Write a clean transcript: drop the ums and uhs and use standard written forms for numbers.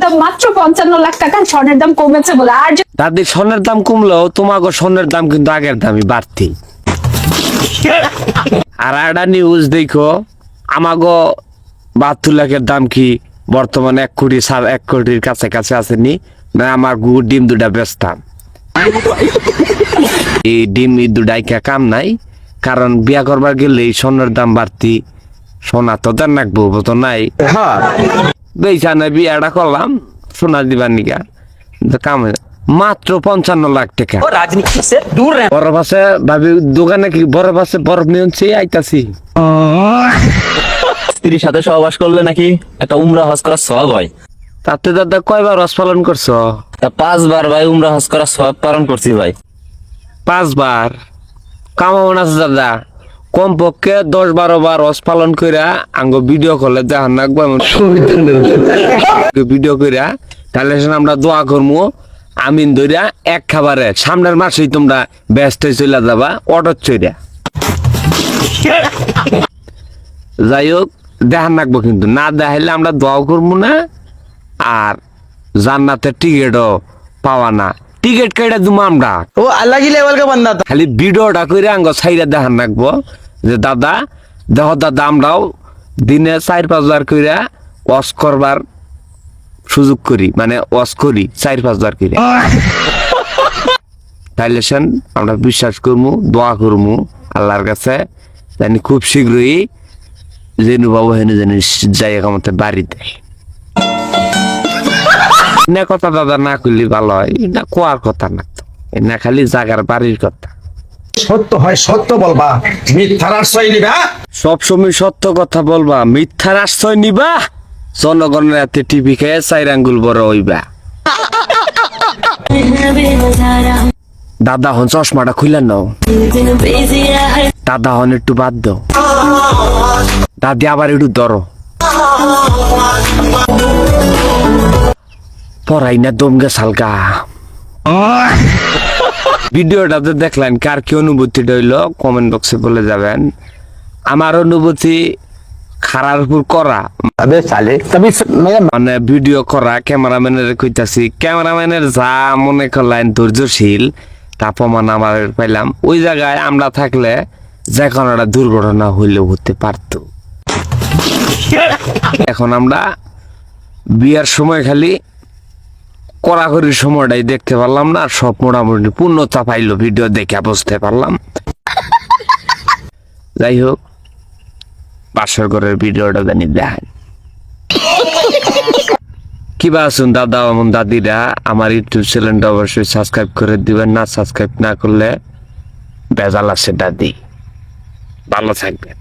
দাম মাত্র 55 লাখ টাকা, স্বর্ণের দাম কমেছে বলে। আর দাদি স্বর্ণের দাম কমলেও তোমাকে স্বর্ণের দাম কিন্তু আগের দামই বাড়তি। আর একটা নিউজ দেখো, আমাগো 72 লাখের দাম কি বর্তমানে 1 কোটির কাছাকাছি আসেনি না? আমার ডিম দুটা বেচতাম। এই ডিম দুটাই কাম নাই, কারণ বিয়া করবার গেলে স্বর্ণের দাম বাড়তি, সোনা তো দেন রাখবো তো নাই। বেইছানে বিয়াটা করলাম সোনা দিবার নিকা, কাম মাত্র 55 লাখ টাকা। राजनीति से दूर रहे। বড় পাশে ভাবি দোকানে কি বড় পাশে বরফ নিয়ন্ত্রী আইতাছি। স্ত্রীর সাথে সহবাস করলে নাকি একটা উমরা হজ করার সওয়াব হয়। তাতে দাদা কয়বার রস পালন করছো? তা 5 বার ভাই উমরা হজ করার সওয়াব পালন করছি ভাই। 5 বার কামাবো না দাদা, কমপক্ষে 10-12 বার রস পালন কইরা আঙ্গ ভিডিও কলে দেখান রাখবো, ভিডিও কইরা তাহলে আমরা দোয়া করবো আমিন ধইরা এক খাবারে সামনের মাসেই তোমরা ব্যস্ত চলে যাবা অটো চইরা। যাই হোক দেখান রাখবো, কিন্তু না দেখাইলে আমরা দোয়াও করবো না, আর জান্নাতের টিকিটও পাওয়া না। টিকিট কেটে দিবো আমরা, वो अलग ही लेवल का बंदा था। খালি ভিডিওটা করে আঙ্গ সাইডে দেখান রাখবো যে দাদা দেখো দাদা আমরাও দিনে 4-5 বার কইরা ওয়াশ করবার সুযোগ করি, মানে ওয়াশ করি 4-5 বার করে। তাইলে সেন আমরা বিশ্বাস করবো, দোয়া করবো আল্লাহর কাছে জানি খুব শীঘ্রই জেনু বাবু হেনু জানি জায়গা মতো বাড়ি দেয়। না কথা দাদা না করলে ভালো হয়, এটা কোয়ার কথা না তো, না খালি জাগার বাড়ির কথা। সত্য হয় সত্য বলবা, মিথ্যার আশ্রয় নিবা। সবসময় সত্য কথা বলবা, মিথ্যার আশ্রয় নিবা, জনগণের হাতে টিভি খেয়ে 4 আঙ্গুল বড় হইবা। দাদা হন চশমাটা খুলে নাও, দাদা হন একটু বাদ দাও, দাদি আবার একটু ধরো, পড়াই না দমগে সালকা। ভিডিওটাতে দেখলেন, কার কি অনুভূতিটা হইলো কমেন্ট বক্সে বলে যাবেন। আমার অনুভূতি খারার উপর করা, মানে ভিডিও করা ক্যামেরাম্যানের কইতাছি, ক্যামেরাম্যানের যা মনে করলেন ধৈর্যশীল তা প্রমাণ আমার পাইলাম। ওই জায়গায় আমরা থাকলে যে কোনো একটা দুর্ঘটনা হইলেও হতে পারত। এখন আমরা বিয়ার সময় খালি কড়াকড়ির সময়টাই দেখতে পারলাম না, আর সব মোটামুটি পূর্ণতা পাইলো ভিডিও দেখে বুঝতে পারলাম। যাই হোক বাসর ঘরের ভিডিওটা জানি দেখেন। কিবা আছেন দাদা এমন দাদিরা, আমার ইউটিউব চ্যানেলটা অবশ্যই সাবস্ক্রাইব করে দিবেন, না সাবস্ক্রাইব না করলে বেজাল আছে দাদি। ভালো থাকবেন।